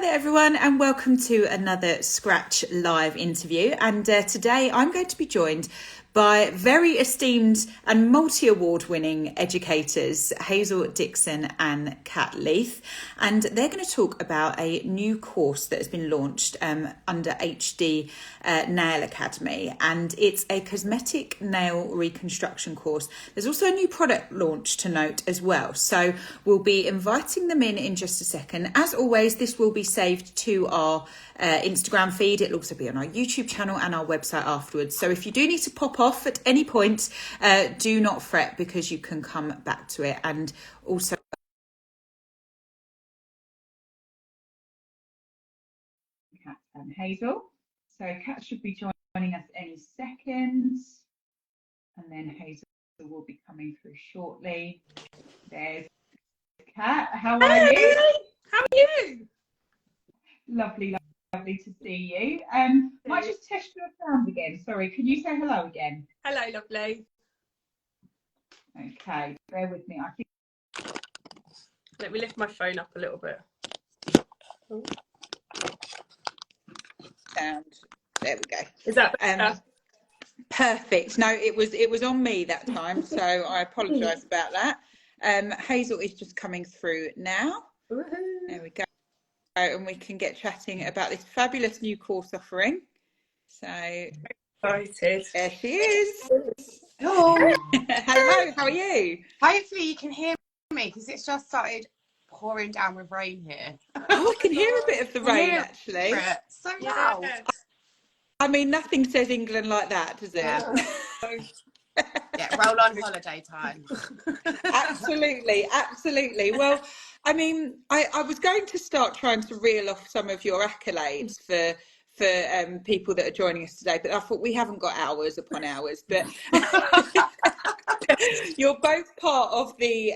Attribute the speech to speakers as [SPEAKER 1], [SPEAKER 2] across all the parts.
[SPEAKER 1] Hi there everyone, and welcome to another Scratch Live interview. And today I'm going to be joined by very esteemed and multi-award winning educators, Hazel Dixon and Cat Leith. And they're going to talk about a new course that has been launched under HD Nail Academy. And it's a Cosmetic Nail Reconstruction Course. There's also a new product launch to note as well. So we'll be inviting them in just a second. As always, this will be saved to our Instagram feed. It'll also be on our YouTube channel and our website afterwards. So if you do need to pop off at any point, do not fret, because you can come back to it. And also Kat and Hazel. So Kat should be joining us any second, and then Hazel will be coming through shortly. There's Kat. How are you?
[SPEAKER 2] How are you?
[SPEAKER 1] Lovely to see you. Might just test your sound again. Sorry, can you say hello again?
[SPEAKER 2] Hello, lovely.
[SPEAKER 1] Okay, bear with me. I think.
[SPEAKER 2] Let me lift my phone up a little bit.
[SPEAKER 1] Sound. There we go.
[SPEAKER 2] Is that better?
[SPEAKER 1] Perfect. No, it was on me that time, so I apologise about that. Hazel is just coming through now. There we go. And we can get chatting about this fabulous new course offering. So
[SPEAKER 2] Excited.
[SPEAKER 1] there she is.
[SPEAKER 3] Hello.
[SPEAKER 1] Hello, how are you?
[SPEAKER 3] Hopefully you can hear me, because it's just started pouring down with rain here.
[SPEAKER 1] Oh, I can hear a bit of the rain actually.
[SPEAKER 3] So loud.
[SPEAKER 1] I mean, nothing says England like that, does it?
[SPEAKER 3] Yeah, roll on holiday time.
[SPEAKER 1] Absolutely. Well, I mean, I was going to start trying to reel off some of your accolades for people that are joining us today, but I thought we haven't got hours upon hours. But you're both part of the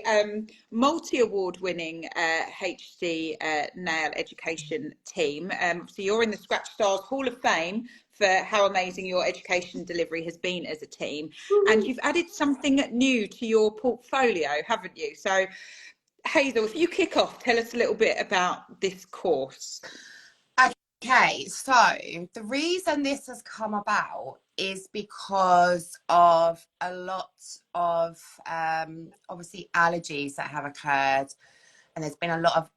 [SPEAKER 1] multi-award winning HD Nail Education team. So you're in the Scratch Stars Hall of Fame for how amazing your education delivery has been as a team. And you've added something new to your portfolio, haven't you? So Hazel, if you kick off, tell us a little bit about this course.
[SPEAKER 3] Okay, so the reason this has come about is because of a lot of obviously allergies that have occurred, and there's been a lot of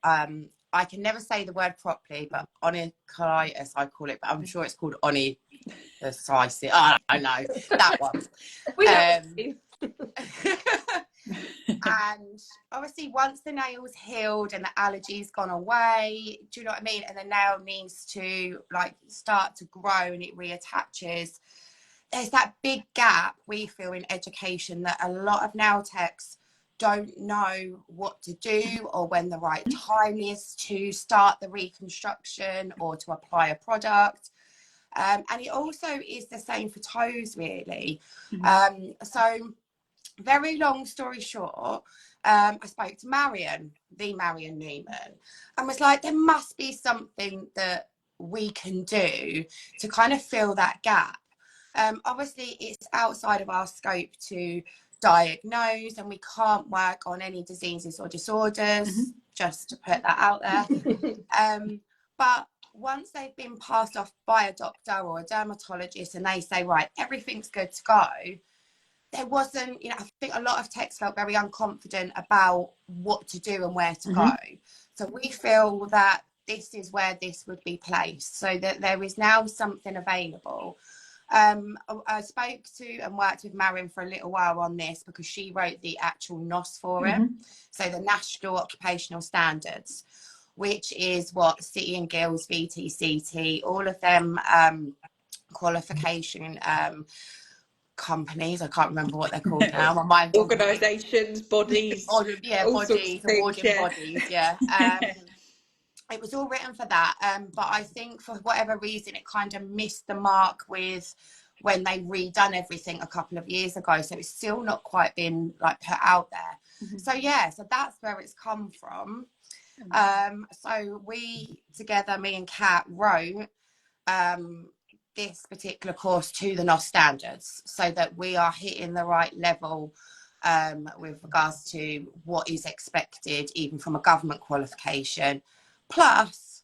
[SPEAKER 3] I can never say the word properly, but onycholitis I call it, but I'm sure it's called onycholitis. I know that one. And obviously once the nail's healed and the allergy's gone away, do you know what I mean, and the nail needs to like start to grow and it reattaches, there's that big gap we feel in education that a lot of nail techs don't know what to do or when the right time is to start the reconstruction or to apply a product. And it also is the same for toes, really. So very long story short, I spoke to Marion Newman, and was like, there must be something that we can do to kind of fill that gap. Obviously, it's outside of our scope to diagnose, and we can't work on any diseases or disorders, just to put that out there. But once they've been passed off by a doctor or a dermatologist and they say, right, everything's good to go, there wasn't, I think a lot of techs felt very unconfident about what to do and where to go. So we feel that this is where this would be placed, so that there is now something available. I spoke to and worked with Marion for a little while on this, because she wrote the actual NOS for it. So the National Occupational Standards, which is what City and Guilds, VTCT, all of them qualification companies, I can't remember what they're called now. My mind.
[SPEAKER 1] Organisations, bodies.
[SPEAKER 3] Bodies, awarding bodies, It was all written for that, but I think for whatever reason it kind of missed the mark with when they redone everything a couple of years ago, so it's still not quite been like put out there. So that's where it's come from. So we together, me and Kat, wrote this particular course to the NOS standards, so that we are hitting the right level with regards to what is expected even from a government qualification. Plus,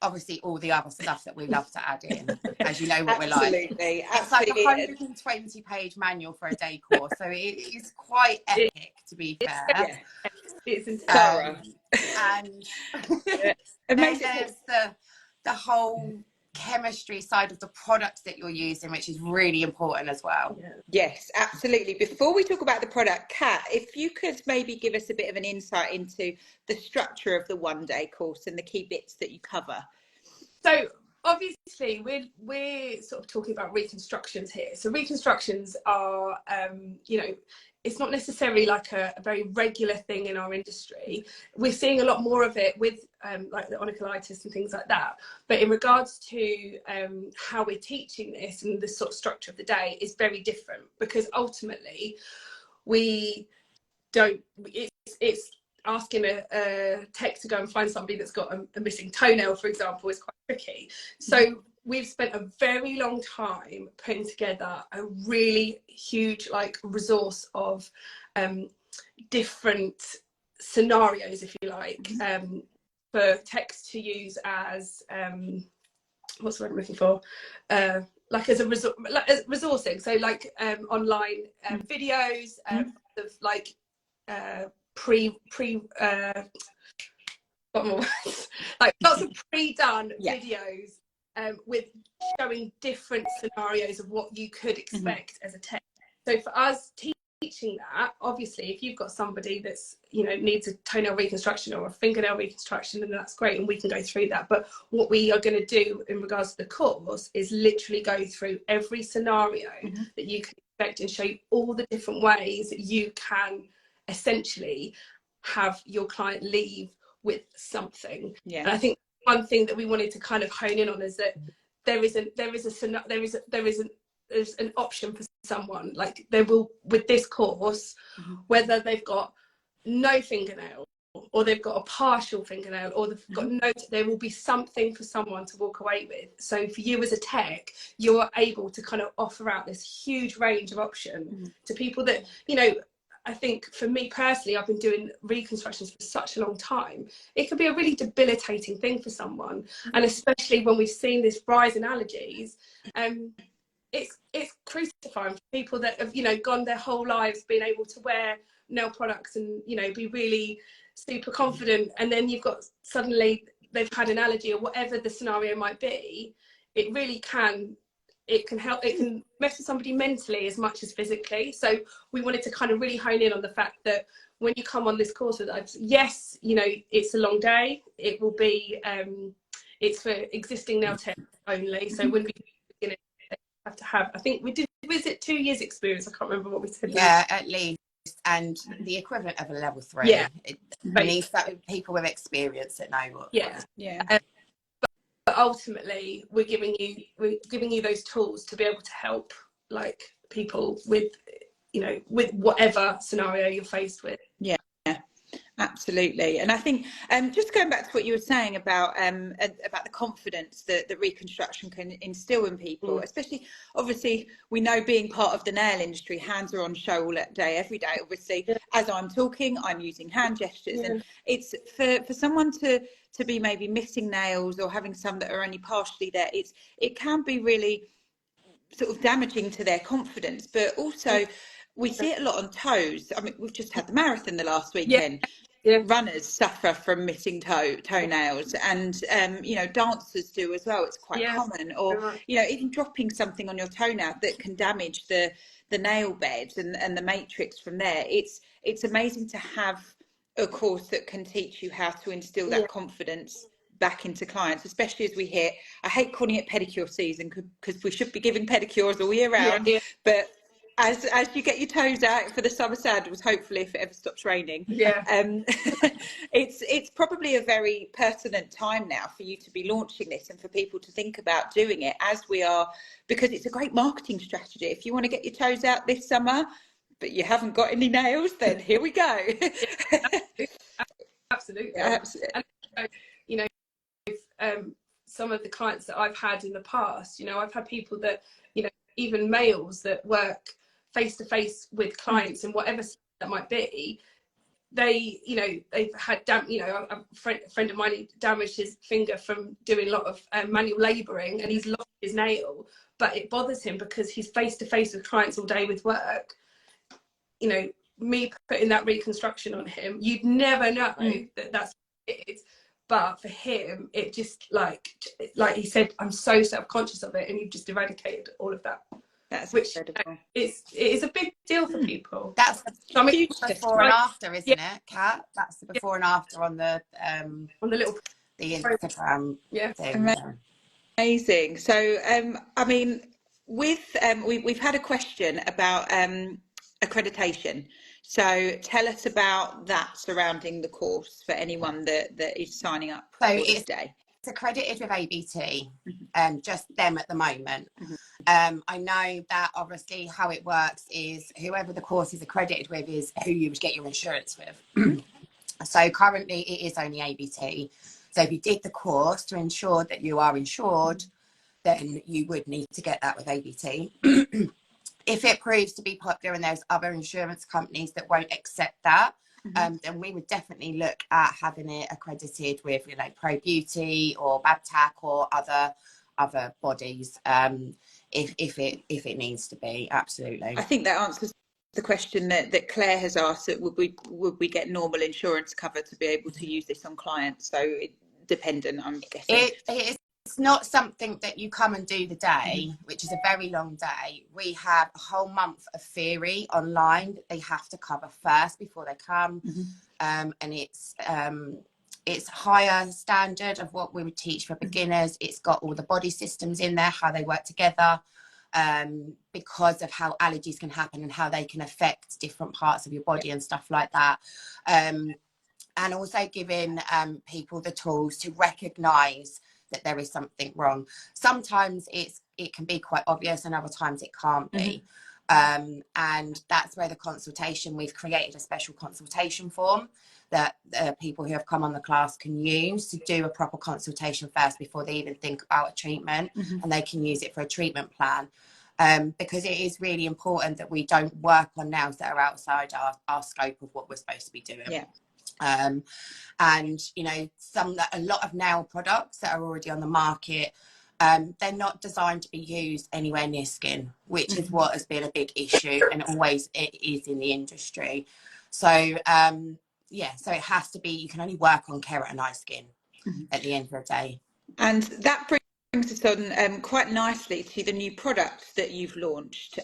[SPEAKER 3] obviously all the other stuff that we love to add in, as you know what we're like.
[SPEAKER 1] Absolutely,
[SPEAKER 3] It's like a
[SPEAKER 1] absolutely.
[SPEAKER 3] 120-page manual for a day course, so it is quite epic, to be fair.
[SPEAKER 1] Yeah,
[SPEAKER 2] It's intense.
[SPEAKER 1] thorough.
[SPEAKER 3] And
[SPEAKER 1] It
[SPEAKER 3] then
[SPEAKER 1] makes it.
[SPEAKER 3] there's the whole chemistry side of the products that you're using, which is really important as well.
[SPEAKER 2] Yeah.
[SPEAKER 1] Yes, absolutely. Before we talk about the product, Kat, if you could maybe give us a bit of an insight into the structure of the one-day course and the key bits that you cover.
[SPEAKER 2] So obviously we're sort of talking about reconstructions here. So reconstructions are, you know, it's not necessarily like a very regular thing in our industry. We're seeing a lot more of it with like the onycholitis and things like that. But in regards to how we're teaching this and the sort of structure of the day is very different, because ultimately we don't, it's asking a tech to go and find somebody that's got a missing toenail, for example, is quite tricky. So we've spent a very long time putting together a really huge like resource of different scenarios, if you like, for techs to use as what's the word I'm looking for, like as a resourcing. So like online videos of like like lots of pre-done videos with showing different scenarios of what you could expect as a tech. So for us teaching that, obviously if you've got somebody that's, you know, needs a toenail reconstruction or a fingernail reconstruction, then that's great and we can go through that. But what we are going to do in regards to the course is literally go through every scenario that you can expect and show you all the different ways that you can essentially have your client leave with something. And I think one thing that we wanted to kind of hone in on is that there's an option for someone. Like there will, with this course, whether they've got no fingernail or they've got a partial fingernail or they've got no, there will be something for someone to walk away with. So for you as a tech, you're able to kind of offer out this huge range of options to people that, you know, I think for me personally, I've been doing reconstructions for such a long time. It can be a really debilitating thing for someone. And especially when we've seen this rise in allergies, it's crucifying for people that have, you know, gone their whole lives being able to wear nail products and, you know, be really super confident. And then you've got suddenly they've had an allergy or whatever the scenario might be. It really can, it can help, it can mess with somebody mentally as much as physically. So we wanted to kind of really hone in on the fact that when you come on this course with us, yes, you know, it's a long day. It will be, it's for existing nail tech only. So when we have to have, I think we did, was it 2 years experience? I can't remember what we said.
[SPEAKER 3] Yeah, at least. And the equivalent of a level 3.
[SPEAKER 2] Yeah.
[SPEAKER 3] It needs that people with experience that know what.
[SPEAKER 2] But ultimately we're giving you those tools to be able to help like people with, you know, with whatever scenario you're faced with.
[SPEAKER 1] Absolutely. And I think just going back to what you were saying about the confidence that reconstruction can instill in people, especially obviously we know being part of the nail industry, hands are on show all day, every day. Obviously, as I'm talking, I'm using hand gestures, and it's for someone to be maybe missing nails or having some that are only partially there. It can be really sort of damaging to their confidence, but also we see it a lot on toes. I mean, we've just had the marathon the last weekend. Runners suffer from missing toenails, and you know, dancers do as well. It's quite common. Or you know, even dropping something on your toenail that can damage the nail bed and the matrix from there. It's amazing to have a course that can teach you how to instill that confidence back into clients, especially as we hit, I hate calling it pedicure season because we should be giving pedicures all year round, but as you get your toes out for the summer sandals, hopefully if it ever stops raining, it's probably a very pertinent time now for you to be launching this and for people to think about doing it as we are, because it's a great marketing strategy. If you want to get your toes out this summer but you haven't got any nails, then here we go.
[SPEAKER 2] Absolutely. And, you know, some of the clients that I've had in the past, you know, I've had people that, you know, even males that work face to face with clients and whatever that might be, they, you know, they've had, you know, a friend of mine damaged his finger from doing a lot of manual labouring, and he's lost his nail, but it bothers him because he's face to face with clients all day with work. You know, me putting that reconstruction on him, you'd never know that that's what it is. But for him, it just like he said, I'm so self-conscious of it, and you've just eradicated all of that.
[SPEAKER 1] That's
[SPEAKER 2] which
[SPEAKER 1] incredible.
[SPEAKER 2] it is a big deal for people.
[SPEAKER 3] That's the
[SPEAKER 1] Huge
[SPEAKER 3] before and after, isn't it, Kat? That's the before and after on the
[SPEAKER 2] little
[SPEAKER 3] Instagram thing.
[SPEAKER 1] Amazing. So, I mean, with we've had a question about accreditation. So, tell us about that surrounding the course for anyone that is signing up for this day.
[SPEAKER 3] It's accredited with ABT, just them at the moment. I know that obviously how it works is whoever the course is accredited with is who you would get your insurance with. So currently it is only ABT. So if you did the course to ensure that you are insured, then you would need to get that with ABT. If it proves to be popular and there's other insurance companies that won't accept that, then we would definitely look at having it accredited with, you know, Pro Beauty or Babtac or other bodies, if it needs to be. Absolutely.
[SPEAKER 1] I think that answers the question that Claire has asked, that would we get normal insurance cover to be able to use this on clients? So dependent, I'm guessing.
[SPEAKER 3] It's not something that you come and do the day, which is a very long day. We have a whole month of theory online that they have to cover first before they come. And it's higher standard of what we would teach for beginners. It's got all the body systems in there, how they work together, because of how allergies can happen and how they can affect different parts of your body and stuff like that. And also giving people the tools to recognise that there is something wrong. Sometimes it can be quite obvious, and other times it can't be. And that's where the consultation, we've created a special consultation form that people who have come on the class can use to do a proper consultation first before they even think about a treatment, and they can use it for a treatment plan. Because it is really important that we don't work on nails that are outside our scope of what we're supposed to be doing. And you know, a lot of nail products that are already on the market, they're not designed to be used anywhere near skin, which is what has been a big issue, and always it is in the industry. So so it has to be, you can only work on keratinized skin at the end of the day.
[SPEAKER 1] And that brings us on quite nicely to the new product that you've launched.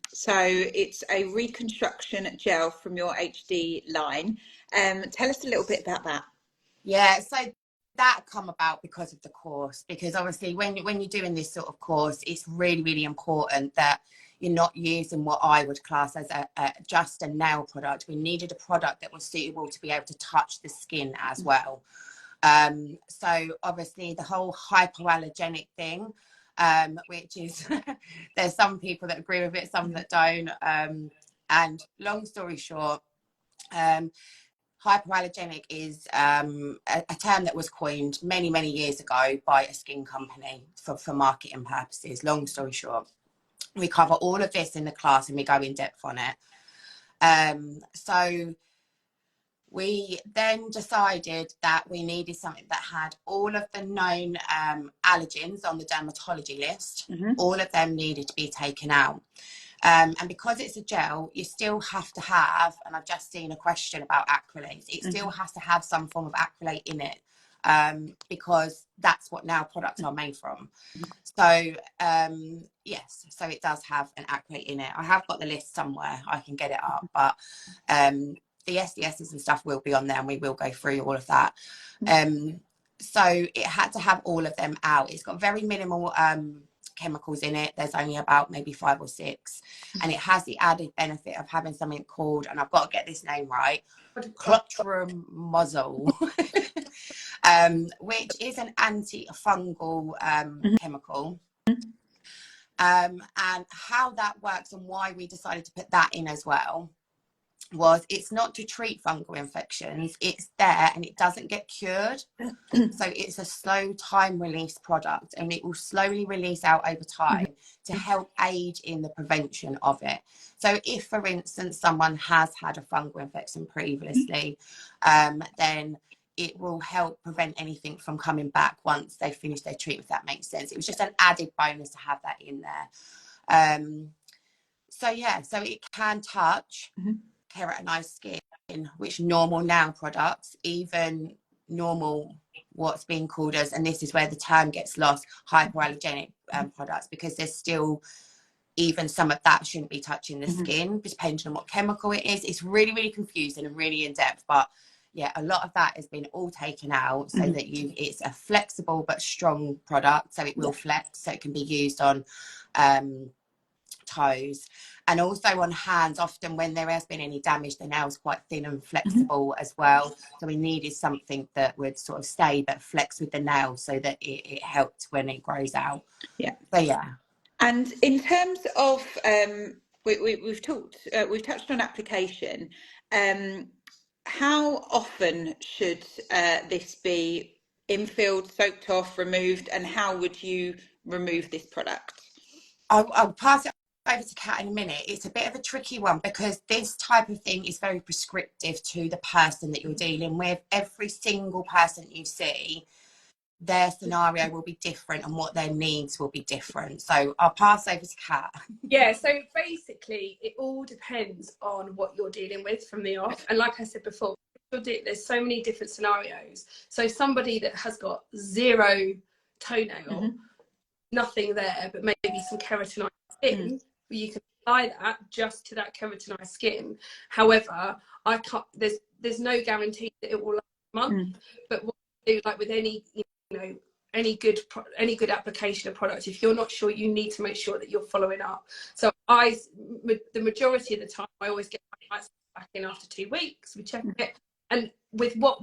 [SPEAKER 1] So it's a reconstruction gel from your HD line. Tell us a little bit about that.
[SPEAKER 3] Yeah, so that come about because of the course, because obviously when you're doing this sort of course, it's really, really important that you're not using what I would class as just a nail product. We needed a product that was suitable to be able to touch the skin as well. So obviously the whole hypoallergenic thing, which is there's some people that agree with it, some that don't. And long story short, hypoallergenic is a term that was coined many, many years ago by a skin company for marketing purposes. Long story short, we cover all of this in the class and we go in depth on it. So we then decided that we needed something that had all of the known allergens on the dermatology list. All of them needed to be taken out. And because it's a gel, you still have to have, and I've just seen a question about acrylates, it still has to have some form of acrylate in it, because that's what nail products are made from. So yes, so it does have an acrylate in it. I have got the list somewhere, I can get it up, but the SDSs and stuff will be on there, and we will go through all of that. So it had to have all of them out. It's got very minimal chemicals in it. There's only about maybe 5 or 6, and it has the added benefit of having something called, and I've got to get this name right, clotrimazole, which is an antifungal chemical. And how that works and why we decided to put that in as well was, it's not to treat fungal infections, it's there and it doesn't get cured. So it's a slow time release product, and it will slowly release out over time to help aid in the prevention of it. So if, for instance, someone has had a fungal infection previously, then it will help prevent anything from coming back once they've finished their treatment, if that makes sense. It was just an added bonus to have that in there. So yeah, so it can touch keratinized skin, which normal nail products, even normal, what's being called as, and this is where the term gets lost, hypoallergenic products, because there's still, even some of that shouldn't be touching the skin, depending on what chemical it is. It's really, really confusing and really in depth, but yeah, a lot of that has been all taken out so that it's a flexible but strong product, so it will flex, so it can be used on toes and also on hands. Often when there has been any damage, the nail's quite thin and flexible as well, so we needed something that would sort of stay but flex with the nail so that it helped when it grows out. So yeah.
[SPEAKER 1] And in terms of we've touched on application. How often should this be infilled, soaked off, removed, and how would you remove this product?
[SPEAKER 3] I'll pass it over to Kat in a minute. It's a bit of a tricky one because this type of thing is very prescriptive to the person that you're dealing with. Every single person you see, their scenario will be different and what their needs will be different. So I'll pass over to Kat.
[SPEAKER 2] Yeah, so basically it all depends on what you're dealing with from the off. And like I said before, there's so many different scenarios. So somebody that has got zero toenail, nothing there, but maybe some keratinized skin, you can apply that just to that keratinized skin. However, I can't, there's no guarantee that it will last a month. But what I do, like with any, any good application of product, if you're not sure, you need to make sure that you're following up. So the majority of the time, I always get my lights back in after 2 weeks. We check it, and with what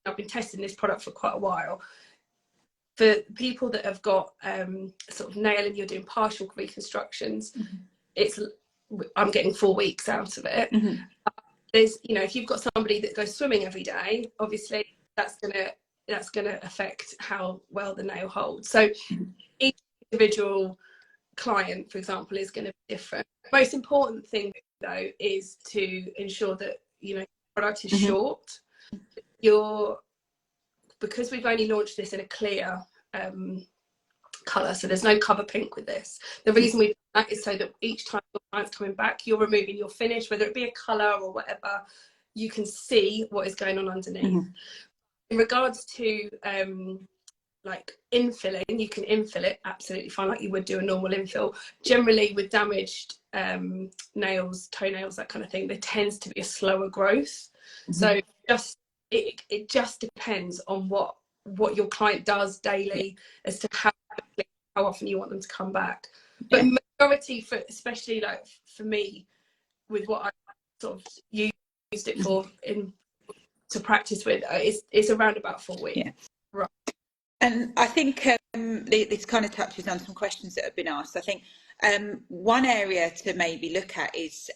[SPEAKER 2] I've been testing this product for quite a while. For people that have got sort of nail and you're doing partial reconstructions, I'm getting 4 weeks out of it. There's, if you've got somebody that goes swimming every day, obviously that's gonna affect how well the nail holds. So each individual client, for example, is going to be different. The most important thing though is to ensure that the product is short. Because we've only launched this in a clear colour, so there's no cover pink with this. The reason we do that is so that each time your client's coming back, you're removing your finish, whether it be a colour or whatever, you can see what is going on underneath. In regards to like infilling, you can infill it absolutely fine, like you would do a normal infill. Generally with damaged nails, toenails, that kind of thing, there tends to be a slower growth. So it just depends on what your client does daily as to how often you want them to come back. But majority, especially like for me, with what I sort of used it for to practice with, it's around about 4 weeks. Right.
[SPEAKER 1] And I think this kind of touches on some questions that have been asked. I think one area to maybe look at is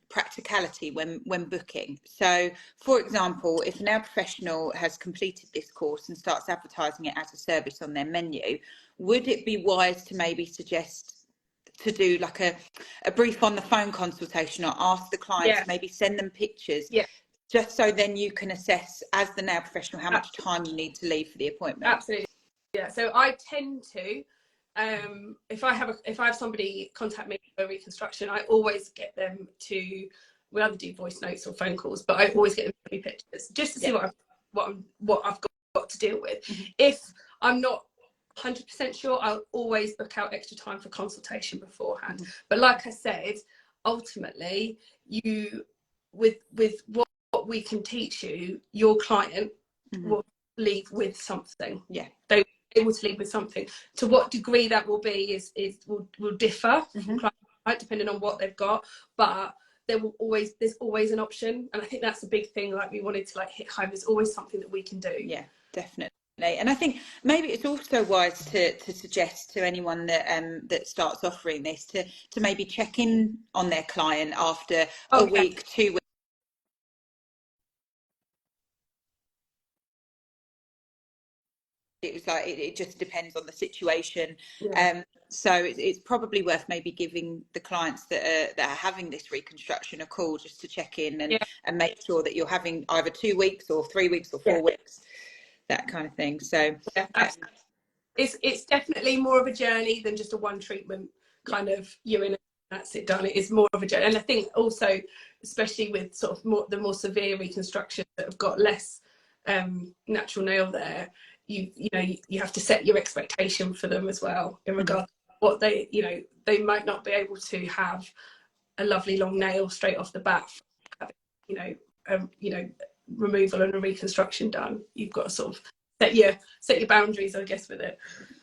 [SPEAKER 1] practicality when booking. So, for example, if a nail professional has completed this course and starts advertising it as a service on their menu, would it be wise to maybe suggest to do like a brief on the phone consultation, or ask the client to maybe send them pictures? Just so then you can assess as the nail professional how much time you need to leave for the appointment.
[SPEAKER 2] Absolutely. Yeah. So I tend to, if I have somebody contact me for reconstruction, I always get them to, we either do voice notes or phone calls, but I always get them to do pictures just to see what I've got to deal with. If I'm not 100% sure, I'll always book out extra time for consultation beforehand. But like I said, ultimately, with what we can teach you, your client will leave with something. They will be able to leave with something. To what degree that will be will differ, right, depending on what they've got. But there's always an option, and I think that's a big thing. Like we wanted to hit home. There's always something that we can do. Yeah,
[SPEAKER 1] definitely. And I think maybe it's also wise to suggest to anyone that starts offering this to maybe check in on their client after a week, 2 weeks. it was like it just depends on the situation.
[SPEAKER 2] Yeah.
[SPEAKER 1] So it's probably worth maybe giving the clients that are having this reconstruction a call just to check in
[SPEAKER 2] Yeah.
[SPEAKER 1] and make sure that you're having either 2 weeks or 3 weeks or 4 weeks, that kind of thing. So
[SPEAKER 2] yeah, it's definitely more of a journey than just a one treatment kind of you in, that's it done. It is more of a journey, and I think also, especially with sort of the more severe reconstructions that have got less natural nail there, you have to set your expectation for them as well in regard to what they might not be able to have a lovely long nail straight off the bat, removal and a reconstruction done. You've got to sort of set your boundaries, I guess, with it.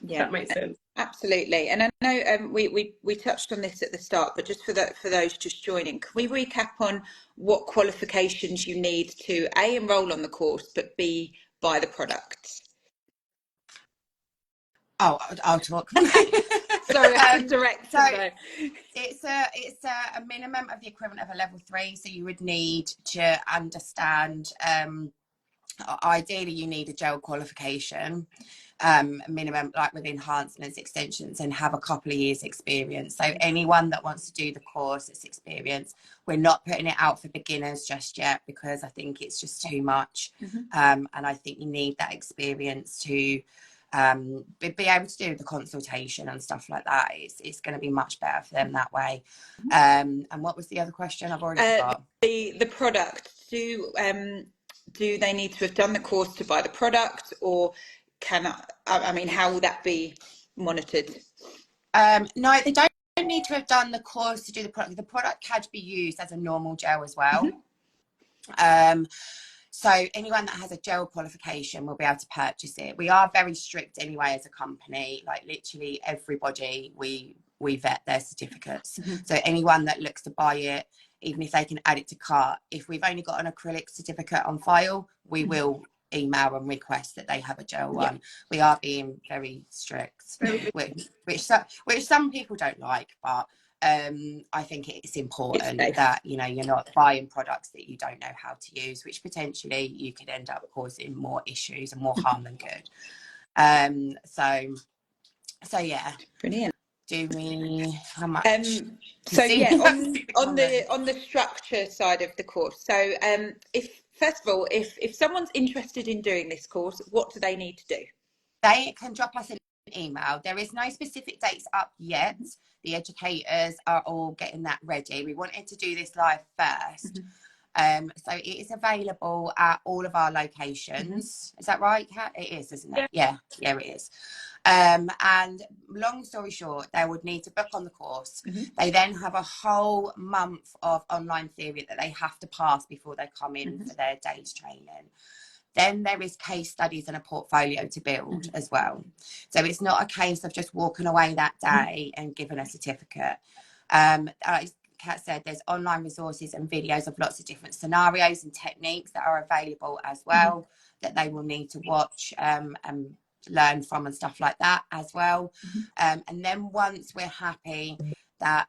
[SPEAKER 1] yeah,
[SPEAKER 2] If that makes sense.
[SPEAKER 1] absolutely. And I know we touched on this at the start, but just for those just joining, can we recap on what qualifications you need to A, enroll on the course, but B, buy the product?
[SPEAKER 3] Oh, I'll talk.
[SPEAKER 1] Sorry, I'm direct.
[SPEAKER 3] So it's a minimum of the equivalent of a level 3. So you would need to understand. Ideally, you need a gel qualification, minimum, like with enhancements, extensions, and have a couple of years experience. So anyone that wants to do the course, it's experience. We're not putting it out for beginners just yet because I think it's just too much. And I think you need that experience to be able to do the consultation and stuff like that. It's going to be much better for them that way. And what was the other question? I've already forgot.
[SPEAKER 1] The product. Do they need to have done the course to buy the product, or I mean, how will that be monitored?
[SPEAKER 3] No, they don't need to have done the course to do the product. The product can be used as a normal gel as well. So anyone that has a gel qualification will be able to purchase it. We are very strict anyway as a company, like literally everybody, we vet their certificates. So anyone that looks to buy it, even if they can add it to cart, if we've only got an acrylic certificate on file, we will email and request that they have a gel one. We are being very strict, which some people don't like, but I think it's important that you're not buying products that you don't know how to use, which potentially you could end up causing more issues and more harm than good. So yeah,
[SPEAKER 1] brilliant.
[SPEAKER 3] Do we how much?
[SPEAKER 1] So yeah, on the structure side of the course. So if first of all, if someone's interested in doing this course, what do they need to do?
[SPEAKER 3] They can drop us an email. There is no specific dates up yet. The educators are all getting that ready. We wanted to do this live first. So it is available at all of our locations. Is that right, Kat? It is, isn't it? Yeah, it is. And long story short, they would need to book on the course. They then have a whole month of online theory that they have to pass before they come in for their day's training. Then there is case studies and a portfolio to build as well. So it's not a case of just walking away that day and giving a certificate. Kat said there's online resources and videos of lots of different scenarios and techniques that are available as well that they will need to watch and learn from and stuff like that as well. And then once we're happy that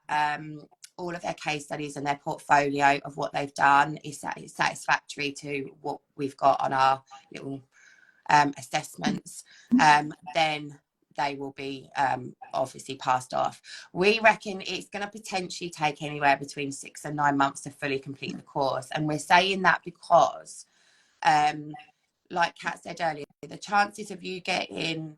[SPEAKER 3] all of their case studies and their portfolio of what they've done is satisfactory to what we've got on our little assessments, then they will be obviously passed off. We reckon it's going to potentially take anywhere between 6 and 9 months to fully complete the course. And we're saying that because, like Kat said earlier, the chances of you getting,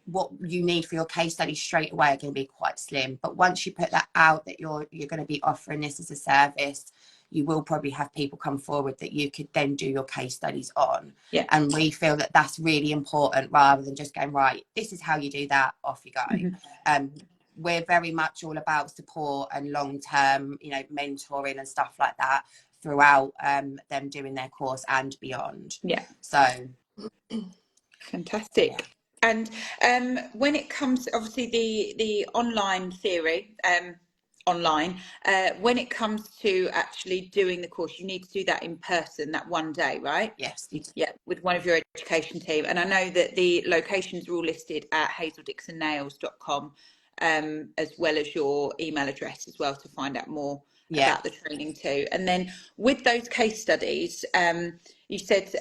[SPEAKER 3] what you need for your case study straight away are going to be quite slim. But once you put that out that you're going to be offering this as a service, you will probably have people come forward that you could then do your case studies on. And we feel that that's really important rather than just going, right, this is how you do that, off you go. We're very much all about support and long-term, mentoring and stuff like that throughout them doing their course and beyond. So
[SPEAKER 1] fantastic. And when it comes, obviously the online theory, when it comes to actually doing the course, you need to do that in person, that one day, right?
[SPEAKER 3] Yes.
[SPEAKER 1] Yeah, with one of your education team. And I know that the locations are all listed at hazeldixonnails.com, as well as your email address as well to find out more about the training too. And then with those case studies, you said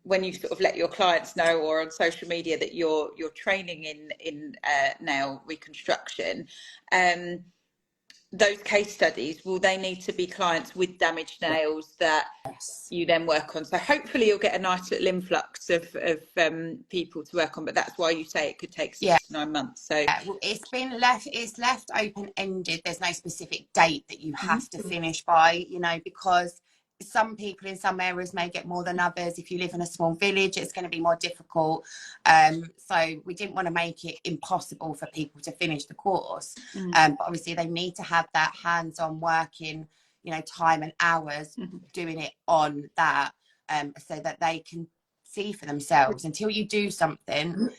[SPEAKER 1] when you sort of let your clients know or on social media that you're training in nail reconstruction, those case studies, will they need to be clients with damaged nails that you then work on? So hopefully you'll get a nice little influx of people to work on, but that's why you say it could take 6 to 9 months. So
[SPEAKER 3] well, it's left open-ended. There's no specific date that you have to finish by, you know, because some people in some areas may get more than others. If you live in a small village, it's going to be more difficult. So we didn't want to make it impossible for people to finish the course. But obviously they need to have that hands-on working, you know, time and hours doing it on that, so that they can see for themselves. Until you do something,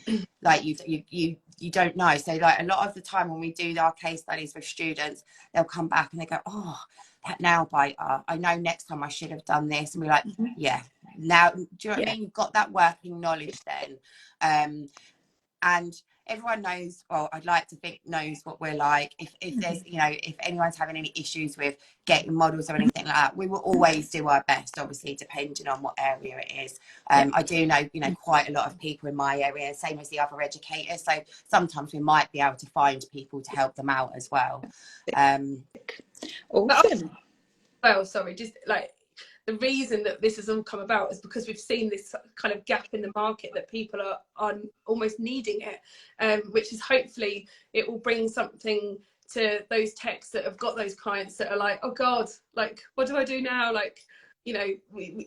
[SPEAKER 3] like you don't know. So like a lot of the time when we do our case studies with students, they'll come back and they go, oh, that nail biter, I know next time I should have done this. And we're like, yeah, now, do you know what I mean? You've got that working knowledge then. And everyone knows, well, I'd like to think knows what we're like. If there's, you know, if anyone's having any issues with getting models or anything like that, we will always do our best, obviously, depending on what area it is. I do know, you know, quite a lot of people in my area, same as the other educators. So sometimes we might be able to find people to help them out as well.
[SPEAKER 1] Awesome.
[SPEAKER 2] Well, sorry, just like the reason that this has all come about is because we've seen this kind of gap in the market that people are almost needing it, which is hopefully it will bring something to those techs that have got those clients that are like, oh God, like, what do I do now? Like, you know,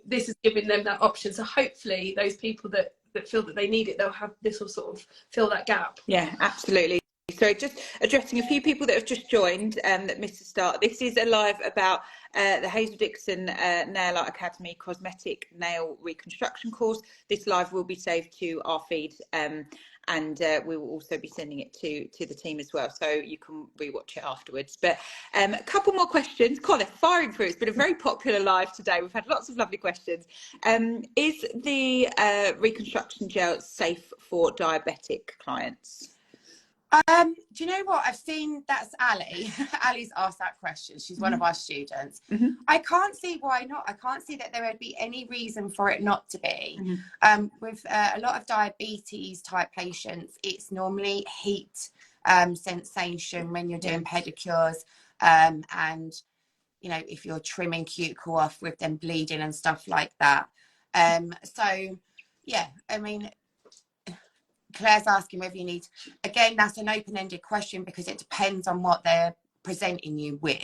[SPEAKER 2] this is giving them that option. So hopefully those people that feel that they need it, they'll have this will sort of fill that gap.
[SPEAKER 1] Yeah, absolutely. So just addressing a few people that have just joined that missed the start. This is a live about the Hazel Dixon Nail Art Academy Cosmetic Nail Reconstruction Course. This live will be saved to our feed, and we will also be sending it to the team as well, so you can rewatch it afterwards. But a couple more questions. God, they're firing through. It's been a very popular live today. We've had lots of lovely questions. Is the reconstruction gel safe for diabetic clients?
[SPEAKER 3] Do you know what? I've seen, that's Ali. Ali's asked that question. She's one of our students. I can't see why not. I can't see that there would be any reason for it not to be. With a lot of diabetes type patients, it's normally heat sensation when you're doing pedicures, and you know, if you're trimming cuticle off with them bleeding and stuff like that. So yeah, I mean, Claire's asking whether you need, again, that's an open-ended question because it depends on what they're presenting you with.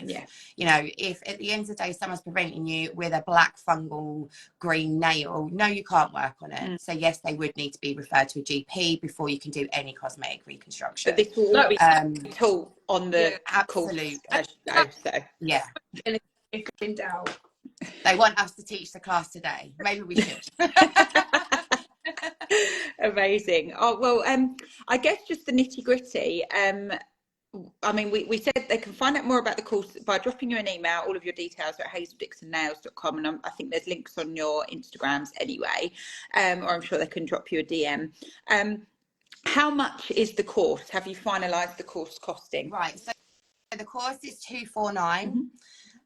[SPEAKER 3] You know, if at the end of the day someone's presenting you with a black fungal green nail, no, you can't work on it. So yes, they would need to be referred to a GP before you can do any cosmetic reconstruction.
[SPEAKER 1] But this will all be taught on the
[SPEAKER 3] absolute
[SPEAKER 1] course. So
[SPEAKER 3] yeah,
[SPEAKER 2] In doubt.
[SPEAKER 3] they want us to teach the class today. Maybe we should.
[SPEAKER 1] Amazing. Oh well, I guess just the nitty gritty. I mean, we said they can find out more about the course by dropping you an email. All of your details are at hazeldixonnails.com, and I think there's links on your Instagrams anyway, or I'm sure they can drop you a DM. How much is the course? Have you finalised the course costing?
[SPEAKER 3] Right. So the course is $249.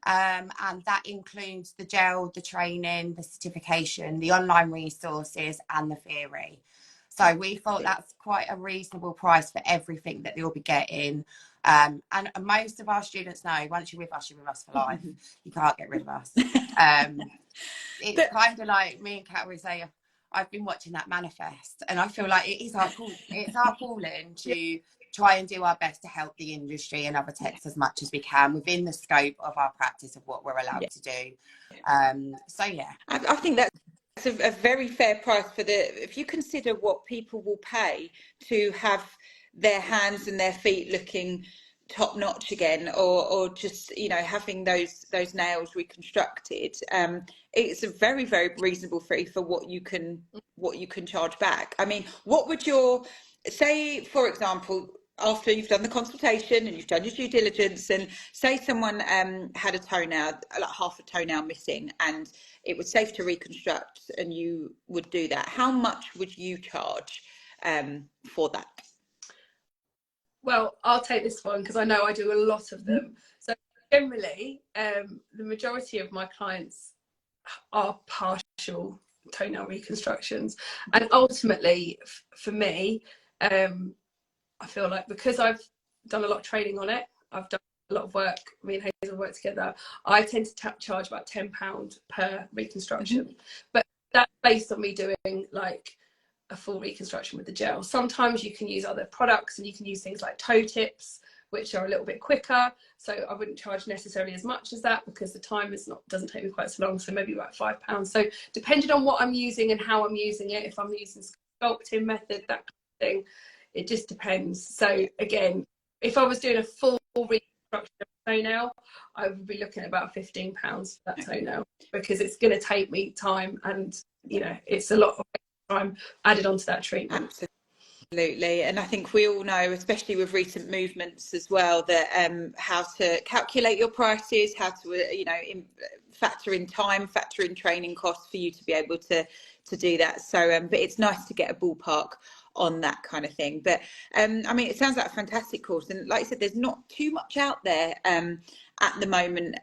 [SPEAKER 3] And that includes the gel, the training, the certification, the online resources and the theory. So we thought that's quite a reasonable price for everything that you'll be getting. And most of our students know once you're with us for life. You can't get rid of us. It's kind of like me and Kat always say, I've been watching that manifest and I feel like it's our calling to try and do our best to help the industry and other techs as much as we can within the scope of our practice of what we're allowed to do. So yeah,
[SPEAKER 1] I think that's a very fair price for if you consider what people will pay to have their hands and their feet looking top notch again, or just, you know, having those nails reconstructed. It's a very, very reasonable fee for what you can charge back. I mean, what would your, say for example, after you've done the consultation and you've done your due diligence, and say someone had a toenail, like half a toenail missing, and it was safe to reconstruct and you would do that, how much would you charge for that?
[SPEAKER 2] Well, I'll take this one because I know I do a lot of them. So generally, the majority of my clients are partial toenail reconstructions, and ultimately for me, I feel like because I've done a lot of training on it, I've done a lot of work, me and Hazel work together, I tend to charge about £10 per reconstruction. But that's based on me doing like a full reconstruction with the gel. Sometimes you can use other products, and you can use things like toe tips, which are a little bit quicker. So I wouldn't charge necessarily as much as that, because the time doesn't take me quite so long. So maybe about £5. So depending on what I'm using and how I'm using it, if I'm using sculpting method, that kind of thing, it just depends. So again, if I was doing a full reconstruction of a toenail, I would be looking at about £15 for that toenail, because it's going to take me time, and you know, it's a lot of time added onto that treatment.
[SPEAKER 1] Absolutely, and I think we all know, especially with recent movements as well, that how to calculate your prices, how to factor in time, factor in training costs for you to be able to do that. So, but it's nice to get a ballpark on that kind of thing. But I mean, it sounds like a fantastic course, and like I said, there's not too much out there at the moment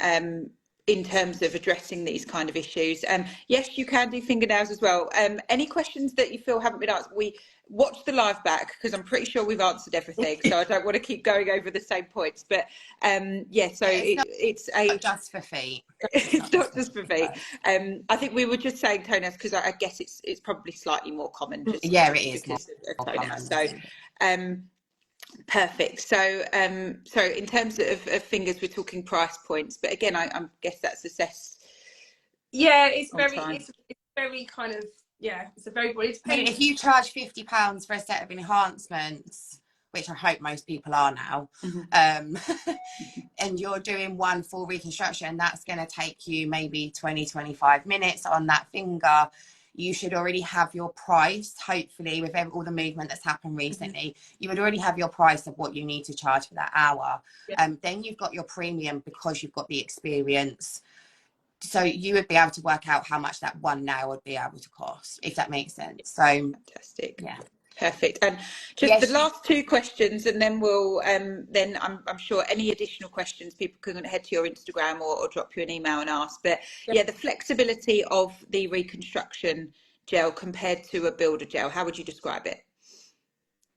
[SPEAKER 1] in terms of addressing these kind of issues. Yes, you can do fingernails as well. Any questions that you feel haven't been answered, we watch the live back, because I'm pretty sure we've answered everything, so I don't want to keep going over the same points. But yeah, so it's
[SPEAKER 3] not just for feet.
[SPEAKER 1] It's not just for feet. I think we were just saying toenails because I guess it's probably slightly more common. Just
[SPEAKER 3] yeah, it is
[SPEAKER 1] because of toenails.
[SPEAKER 3] common.
[SPEAKER 1] So perfect. So so in terms of fingers, we're talking price points, but again, I guess that's assessed.
[SPEAKER 2] Yeah, it's very kind of, yeah, it's a very good.
[SPEAKER 3] I mean, if you charge £50 for a set of enhancements, which I hope most people are now, and you're doing one full reconstruction, that's going to take you maybe 20-25 minutes on that finger. You should already have your price, hopefully, with all the movement that's happened recently. You would already have your price of what you need to charge for that hour. Then you've got your premium because you've got the experience. So you would be able to work out how much that one nail would be able to cost, if that makes sense. So
[SPEAKER 1] fantastic. Yeah. Perfect. And just the last two questions, and then we'll then I'm sure any additional questions people can head to your Instagram or drop you an email and ask. But yeah, the flexibility of the reconstruction gel compared to a builder gel, how would you describe it?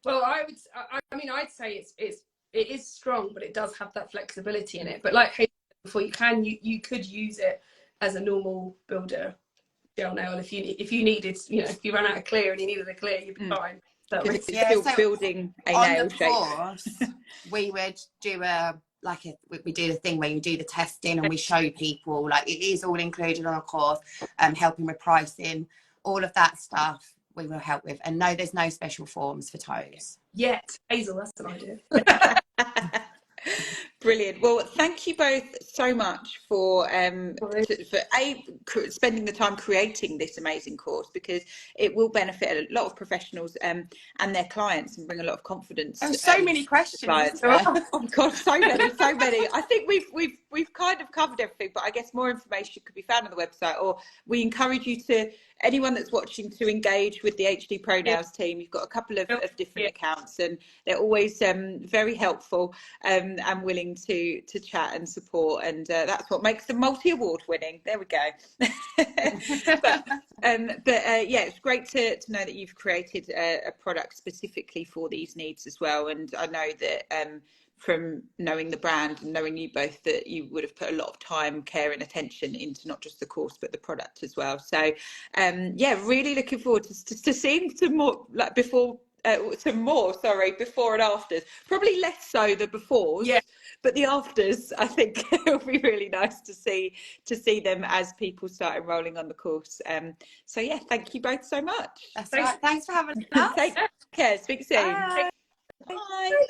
[SPEAKER 2] Well, I'd say it is strong, but it does have that flexibility in it. But like Hazel said before, you could use it as a normal builder gel nail if you needed, you know, if you ran out of clear and you needed a clear, you'd be fine. So
[SPEAKER 1] it's still building a nail shape.
[SPEAKER 3] Course, we would do we do the thing where you do the testing and we show people, like, it is all included on a course, helping with pricing, all of that stuff we will help with. And no, there's no special forms for toes
[SPEAKER 2] yet. Hazel, that's an idea.
[SPEAKER 1] Brilliant. Well, thank you both so much for spending the time creating this amazing course, because it will benefit a lot of professionals and their clients, and bring a lot of confidence.
[SPEAKER 3] Oh, so many questions.
[SPEAKER 1] Oh God, so many. I think we've kind of covered everything, but I guess more information could be found on the website, or we encourage you to, anyone that's watching, to engage with the HD Pro Nails team. You've got a couple of different accounts, and they're always very helpful and willing to chat and support, and that's what makes them multi-award winning. There we go. but yeah, it's great to know that you've created a product specifically for these needs as well. And I know that from knowing the brand and knowing you both, that you would have put a lot of time, care and attention into not just the course but the product as well. So yeah, really looking forward to seeing some more, like before and afters. Probably less so the befores, but the afters, I think it'll be really nice to see them as people start enrolling on the course. So yeah, thank you both so much.
[SPEAKER 3] That's right. Thanks for having us.
[SPEAKER 1] Take care. Speak soon.
[SPEAKER 3] Bye.
[SPEAKER 1] Bye.